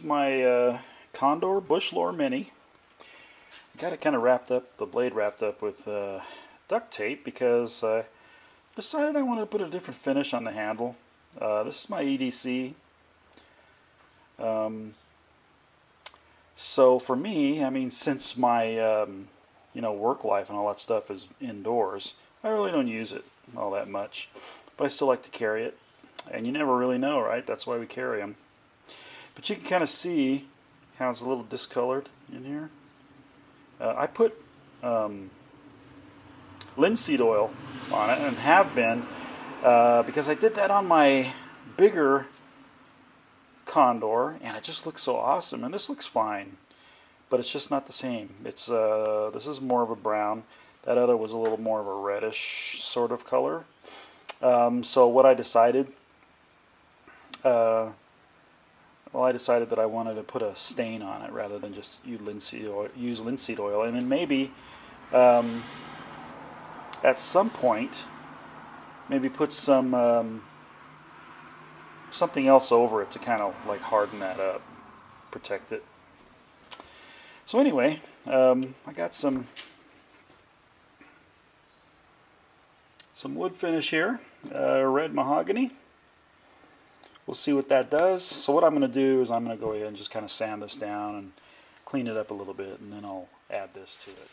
my Condor Bushlore Mini. I got it kind of wrapped up, the blade wrapped up with duct tape because I decided I wanted to put a different finish on the handle. This is my EDC. So for me, I mean, since my work life and all that stuff is indoors, I really don't use it all that much, but I still like to carry it. And you never really know, right? That's why we carry them. But you can kind of see how it's a little discolored in here. I put linseed oil on it, and have been, because I did that on my bigger Condor, and it just looks so awesome. And this looks fine, but it's just not the same. It's this is more of a brown. That other was a little more of a reddish sort of color. So what I decided, I decided that I wanted to put a stain on it rather than just use linseed oil, and then maybe at some point, maybe put some something else over it to kind of like harden that up, protect it. So anyway, I got some wood finish here, red mahogany. We'll see what that does. So what I'm going to do is I'm going to go ahead and just kind of sand this down and clean it up a little bit, and then I'll add this to it.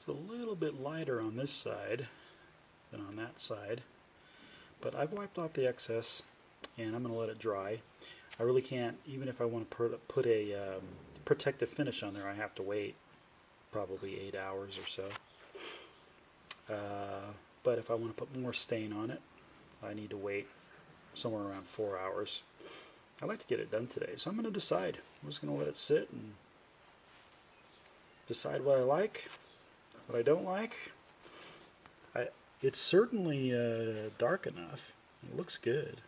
It's a little bit lighter on this side than on that side, but I've wiped off the excess and I'm going to let it dry. I really can't, even if I want to put a protective finish on there, I have to wait probably 8 hours or so. But if I want to put more stain on it, I need to wait somewhere around 4 hours. I like to get it done today, so I'm going to decide. I'm just going to let it sit and decide what I like, what I don't like. It's certainly dark enough. It looks good.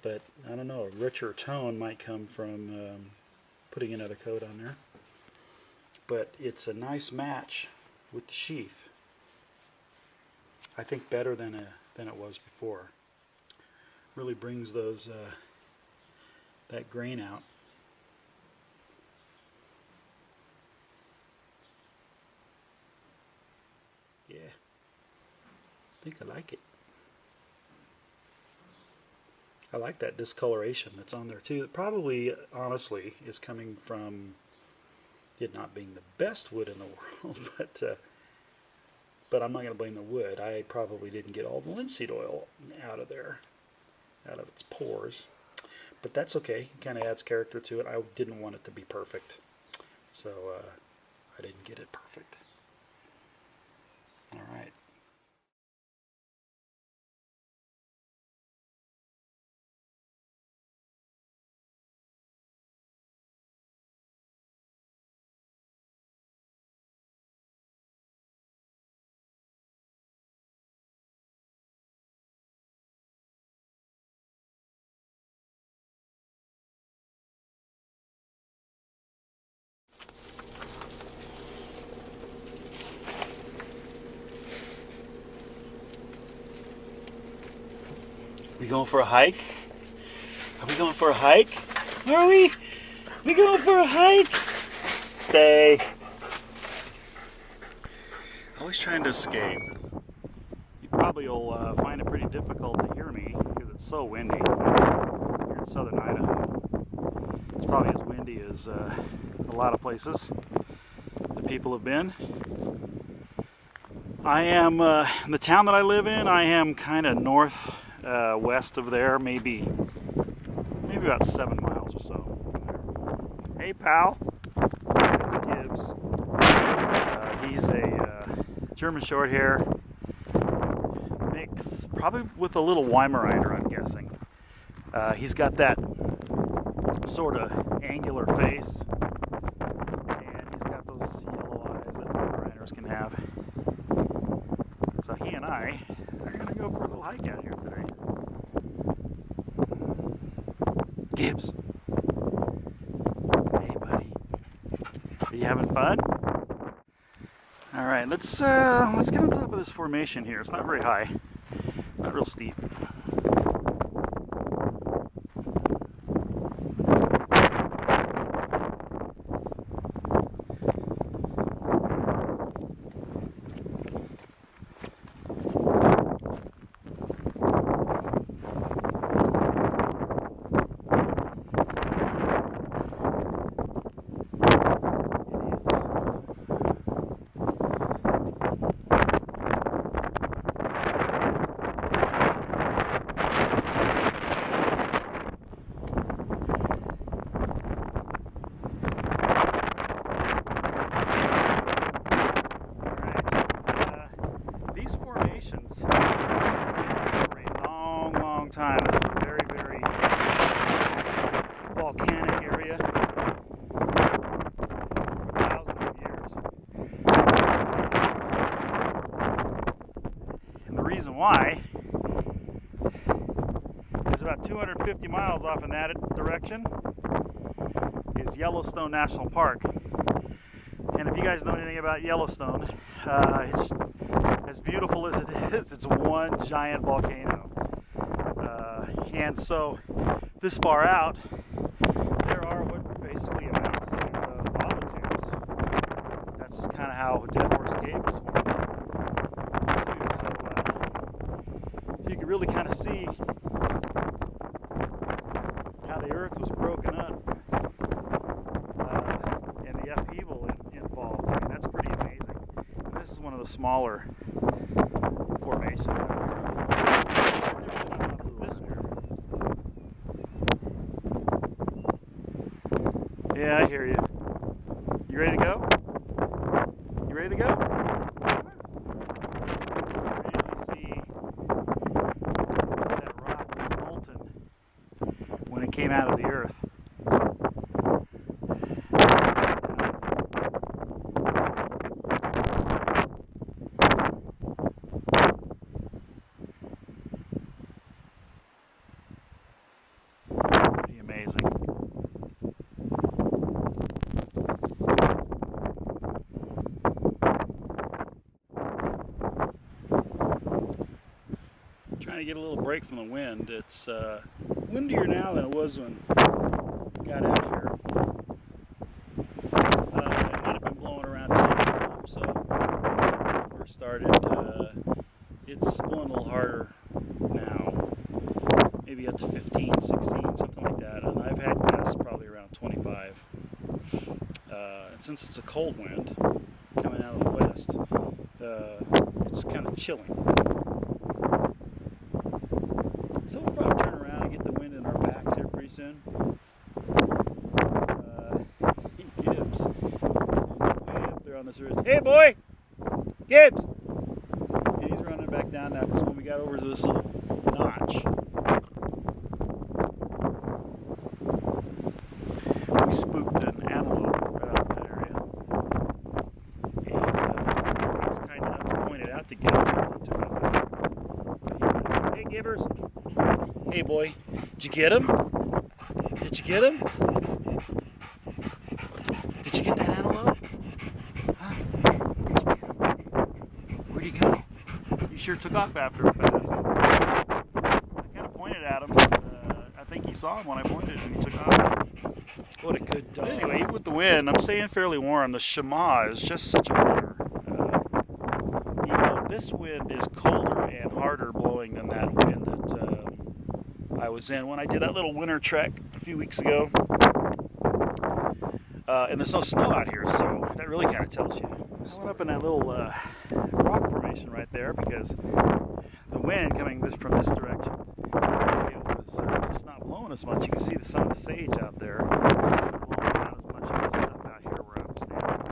But I don't know, a richer tone might come from putting another coat on there. But it's a nice match with the sheath. I think better than it was before. Really brings those that grain out. Yeah, I think I like it. I like that discoloration that's on there too. It probably, honestly, is coming from it not being the best wood in the world, but I'm not going to blame the wood. I probably didn't get all the linseed oil out of there, out of its pores. But that's okay. It kind of adds character to it. I didn't want it to be perfect, so I didn't get it perfect. All right. We going for a hike? Are we going for a hike? Are we? We going for a hike? Stay. Always trying to escape. You probably will find it pretty difficult to hear me because it's so windy here in Southern Idaho. It's probably as windy as a lot of places that people have been. I am, in the town that I live in, I am kind of west of there, maybe about 7 miles or so. Hey pal, that's a Gibbs. He's a German Shorthair mix, probably with a little Weimaraner, I'm guessing. He's got that sort of angular face, and he's got those yellow eyes that Weimaraners can have. So he and I are going to go for a little hike out here today. Gibbs. Hey buddy. Are you having fun? Alright, let's get on top of this formation here. It's not very high. Not real steep. For a long, long time. It's a very, very volcanic area for thousands of years. And the reason why is about 250 miles off in that direction is Yellowstone National Park. And if you guys know anything about Yellowstone, it's as beautiful as it is, it's one giant volcano. And so this far out, there are what basically amounts to lava tubes. That's kind of how Dead Horse Cave is formed. So you can really kind of see how the earth was broken up and the upheaval involved. I mean, that's pretty amazing. one of the smaller formations. Yeah, I hear you. You ready to go? You ready to go? Really see that rock was molten when it came out of the earth. Pretty amazing. Trying to get a little break from the wind. It's windier now than it was when I got out here. It might have been blowing around 10 or so when I first started. It's blowing a little harder now, maybe up to 15, 16, something like that. And I've had gusts probably around 25. And since it's a cold wind coming out of the west, it's kind of chilling. So we'll probably turn around and get the wind in our backs here pretty soon. Gibbs, he's way up there on this ridge. Hey boy! Gibbs! And he's running back down now because when we got over to this little notch, we spooked an antelope right out of that area. And I was kind enough to point it out to Gibbs and he took off there. Hey Gibbers! Hey boy, did you get him? Did you get him? Did you get that antelope? Huh? Where'd he go? He sure took off after him fast. I kind of pointed at him. I think he saw him when I pointed and he took off. What a good dog. But anyway, even with the wind, I'm staying fairly warm. The Shema is just such a winner. Even though this wind is colder and harder blowing than that wind that I was in when I did that little winter trek a few weeks ago. And there's no snow out here, so that really kind of tells you. I went up in that little rock formation right there because the wind coming from this direction, it was just not blowing as much. You can see some of the sage out there. It's not blowing out as much as the stuff out here where I'm standing.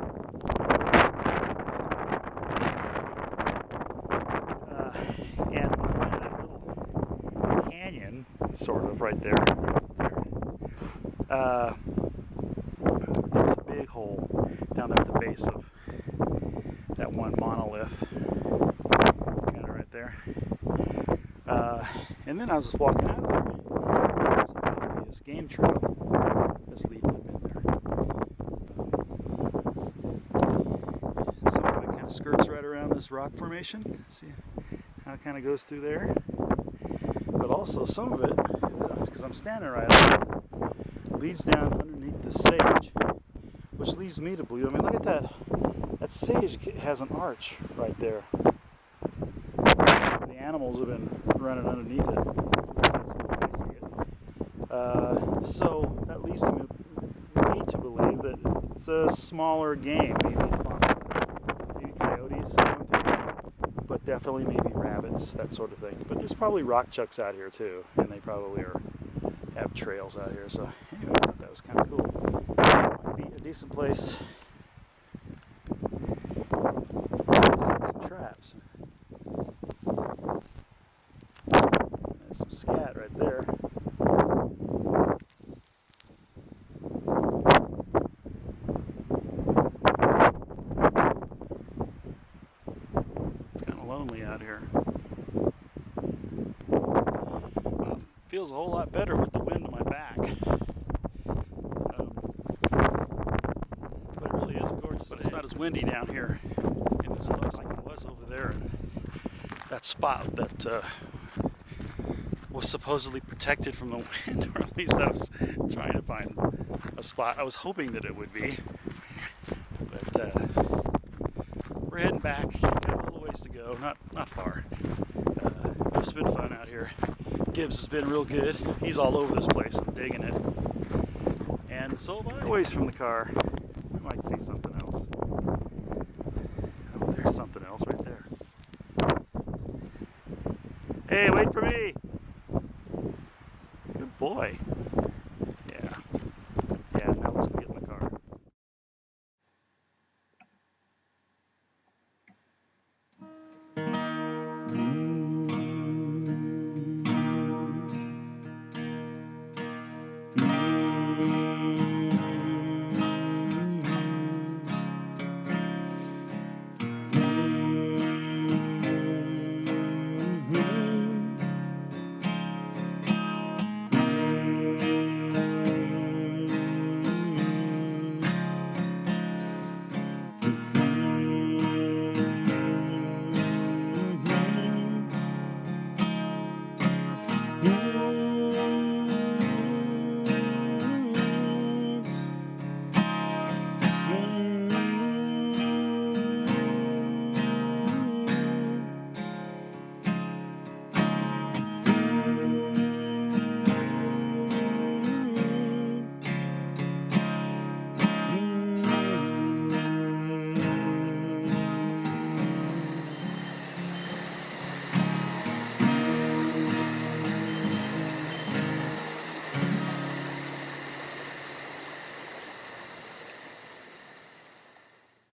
And when I went in that little canyon, sort of right there, there's a big hole down there at the base of that one monolith. Got it right there. And then I was just walking out of there. There's an obvious game trail that's leading up in there. So it kind of skirts right around this rock formation. See how it kind of goes through there. But also some of it, because I'm standing right on it, leads down underneath the sage, which leads me to believe, I mean, look at that. That sage has an arch right there. The animals have been running underneath it. That's what I see it. So that leads me to believe that it's a smaller game, maybe foxes, maybe coyotes, but definitely maybe rabbits, that sort of thing. But there's probably rock chucks out here too, and they probably have trails out here. So anyway, I thought that was kind of cool. Might be a decent place to set some traps. There's some scat right there. It's kind of lonely out here. Well, it feels a whole lot better with the wind on my back. But it really is a gorgeous day. But it's not as windy down here in the slopes like it was over there. That spot that was supposedly protected from the wind, or at least I was trying to find a spot. I was hoping that it would be. But we're heading back. Got a little ways to go, not far. It's been fun out here. Gibbs has been real good. He's all over this place. I'm digging it. And so am I. Ways from the car. We might see something else. Oh, there's something else. Hey, wait for me. Good boy.